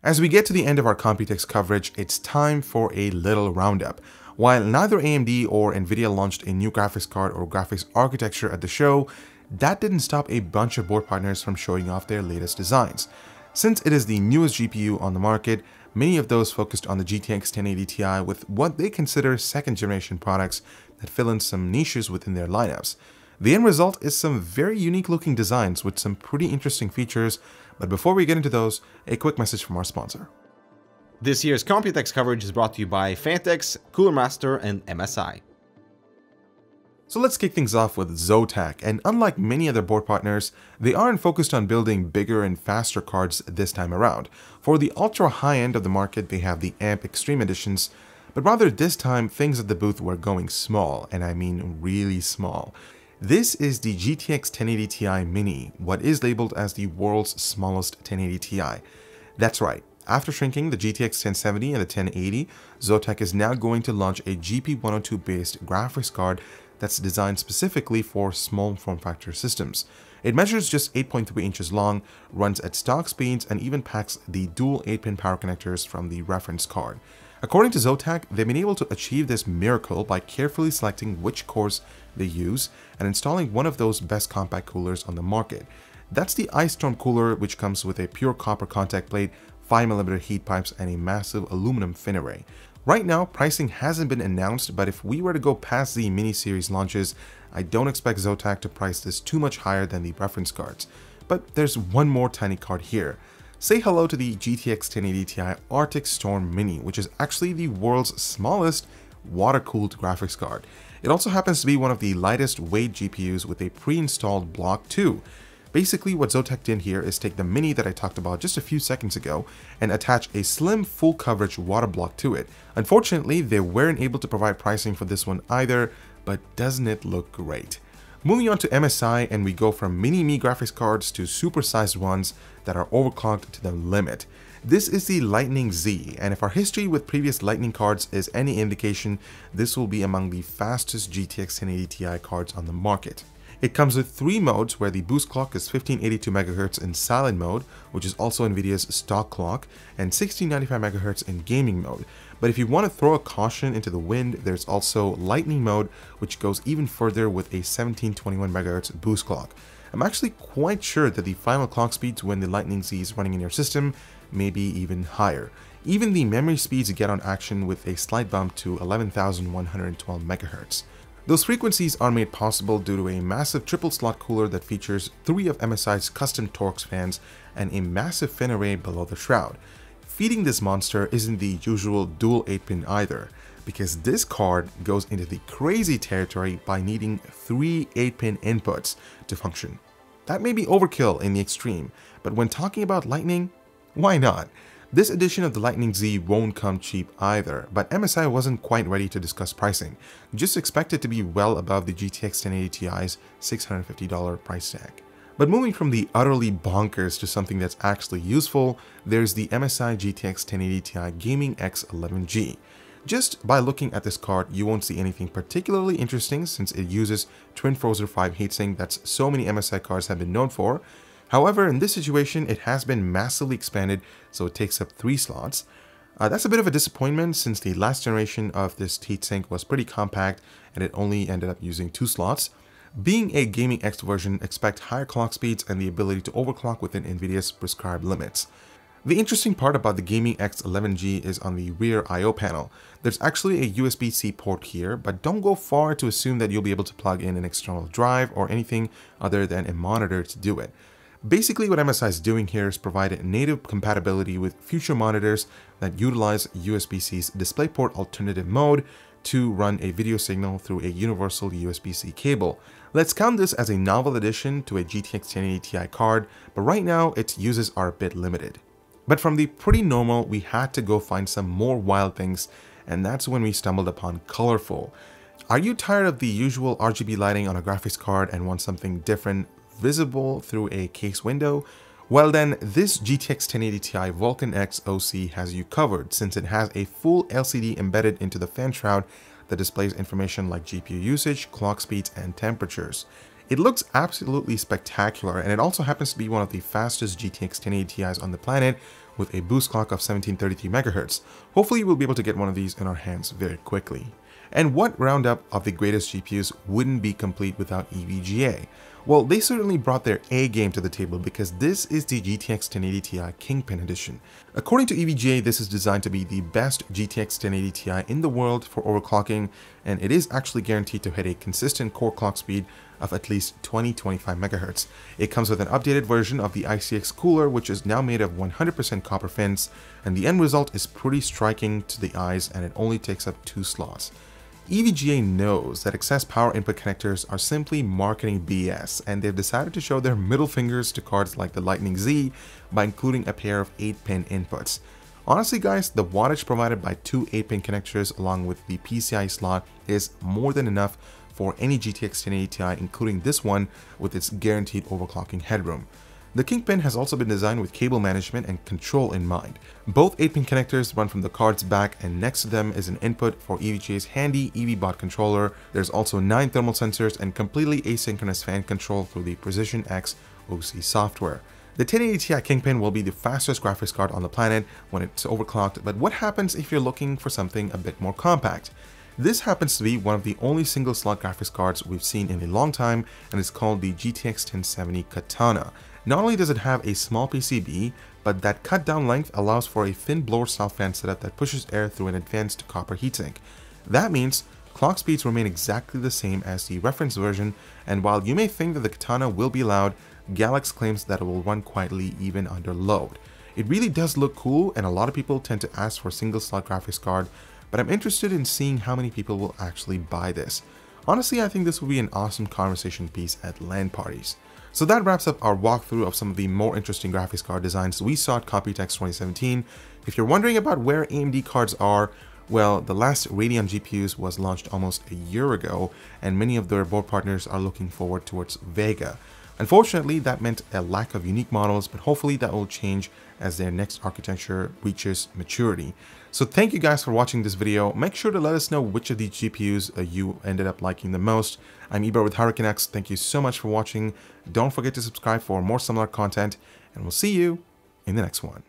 As we get to the end of our Computex coverage, it's time for a little roundup. While neither AMD or Nvidia launched a new graphics card or graphics architecture at the show, that didn't stop a bunch of board partners from showing off their latest designs. Since it is the newest GPU on the market, many of those focused on the GTX 1080 Ti with what they consider second generation products that fill in some niches within their lineups. The end result is some very unique looking designs with some pretty interesting features, but before we get into those, a quick message from our sponsor. This year's Computex coverage is brought to you by Phanteks, Cooler Master, and MSI. So let's kick things off with Zotac, and unlike many other board partners, they aren't focused on building bigger and faster cards this time around. For the ultra high end of the market, they have the AMP Extreme Editions, but rather this time things at the booth were going small, and I mean really small. This is the GTX 1080 Ti Mini, what is labeled as the world's smallest 1080 Ti. That's right, after shrinking the GTX 1070 and the 1080, Zotac is now going to launch a GP102 based graphics card that's designed specifically for small form factor systems. It measures just 8.3 inches long, runs at stock speeds, and even packs the dual 8-pin power connectors from the reference card. According to Zotac, they've been able to achieve this miracle by carefully selecting which cores they use and installing one of those best compact coolers on the market. That's the Ice Storm cooler, which comes with a pure copper contact plate, 5mm heat pipes, and a massive aluminum fin array. Right now, pricing hasn't been announced, but if we were to go past the mini series launches, I don't expect Zotac to price this too much higher than the reference cards. But there's one more tiny card here. Say hello to the GTX 1080 Ti Arctic Storm Mini, which is actually the world's smallest water-cooled graphics card. It also happens to be one of the lightest weight GPUs with a pre-installed block too. Basically, what Zotac did here is take the Mini that I talked about just a few seconds ago and attach a slim full coverage water block to it. Unfortunately, they weren't able to provide pricing for this one either, but doesn't it look great? Moving on to MSI, and we go from mini-me graphics cards to supersized ones that are overclocked to the limit. This is the Lightning Z, and if our history with previous Lightning cards is any indication, this will be among the fastest GTX 1080 Ti cards on the market. It comes with 3 modes where the boost clock is 1582 MHz in silent mode, which is also Nvidia's stock clock, and 1695 MHz in gaming mode. But if you want to throw a caution into the wind, there's also Lightning mode, which goes even further with a 1721 MHz boost clock. I'm actually quite sure that the final clock speeds when the Lightning Z is running in your system may be even higher. Even the memory speeds get on action with a slight bump to 11,112 MHz. Those frequencies are made possible due to a massive triple slot cooler that features 3 of MSI's custom Torx fans and a massive fin array below the shroud. Feeding this monster isn't the usual dual 8-pin either, because this card goes into the crazy territory by needing 3 8-pin inputs to function. That may be overkill in the extreme, but when talking about Lightning, why not? This edition of the Lightning Z won't come cheap either, but MSI wasn't quite ready to discuss pricing. Just expect it to be well above the GTX 1080 Ti's $650 price tag. But moving from the utterly bonkers to something that's actually useful, there's the MSI GTX 1080 Ti Gaming X11G. Just by looking at this card, you won't see anything particularly interesting since it uses Twin Frozr 5 heatsink that so many MSI cards have been known for. However, in this situation, it has been massively expanded, so it takes up 3 slots. That's a bit of a disappointment since the last generation of this heatsink was pretty compact and it only ended up using 2 slots. Being a Gaming X version, expect higher clock speeds and the ability to overclock within Nvidia's prescribed limits. The interesting part about the Gaming X11G is on the rear I/O panel. There's actually a USB-C port here, but don't go far to assume that you'll be able to plug in an external drive or anything other than a monitor to do it. Basically, what MSI is doing here is provide native compatibility with future monitors that utilize USB-C's DisplayPort alternative mode to run a video signal through a universal USB-C cable. Let's count this as a novel addition to a GTX 1080 Ti card, but right now its uses are a bit limited. But from the pretty normal, we had to go find some more wild things, and that's when we stumbled upon colorful. Are you tired of the usual RGB lighting on a graphics card and want something different, visible through a case window? Well then, this GTX 1080 Ti Vulkan X OC has you covered since it has a full LCD embedded into the fan shroud that displays information like GPU usage, clock speeds, and temperatures. It looks absolutely spectacular, and it also happens to be one of the fastest GTX 1080 Ti's on the planet with a boost clock of 1733 MHz. Hopefully we'll be able to get one of these in our hands very quickly. And what roundup of the greatest GPUs wouldn't be complete without EVGA? Well, they certainly brought their A game to the table because this is the GTX 1080 Ti Kingpin Edition. According to EVGA, this is designed to be the best GTX 1080 Ti in the world for overclocking, and it is actually guaranteed to hit a consistent core clock speed of at least 20-25 MHz. It comes with an updated version of the ICX cooler, which is now made of 100% copper fins, and the end result is pretty striking to the eyes, and it only takes up 2 slots. EVGA knows that excess power input connectors are simply marketing BS, and they've decided to show their middle fingers to cards like the Lightning Z by including a pair of 8-pin inputs. Honestly guys, the wattage provided by 2 8-pin connectors along with the PCIe slot is more than enough for any GTX 1080 Ti, including this one with its guaranteed overclocking headroom. The Kingpin has also been designed with cable management and control in mind. Both 8-pin connectors run from the card's back, and next to them is an input for EVGA's handy EVBot controller. There's also 9 thermal sensors and completely asynchronous fan control through the Precision X OC software. The 1080 Ti Kingpin will be the fastest graphics card on the planet when it's overclocked, but what happens if you're looking for something a bit more compact? This happens to be one of the only single slot graphics cards we've seen in a long time, and it's called the GTX 1070 Katana. Not only does it have a small PCB, but that cut down length allows for a thin blower style fan setup that pushes air through an advanced copper heatsink. That means clock speeds remain exactly the same as the reference version, and while you may think that the Katana will be loud, Galax claims that it will run quietly even under load. It really does look cool, and a lot of people tend to ask for a single slot graphics card, but I'm interested in seeing how many people will actually buy this. Honestly, I think this will be an awesome conversation piece at LAN parties. So that wraps up our walkthrough of some of the more interesting graphics card designs we saw at Computex 2017. If you're wondering about where AMD cards are, well, the last Radeon GPUs was launched almost a year ago, and many of their board partners are looking forward towards Vega. Unfortunately, that meant a lack of unique models, but hopefully that will change as their next architecture reaches maturity. So thank you guys for watching this video. Make sure to let us know which of these GPUs you ended up liking the most. I'm Eber with Hurricane X. Thank you so much for watching. Don't forget to subscribe for more similar content, and we'll see you in the next one.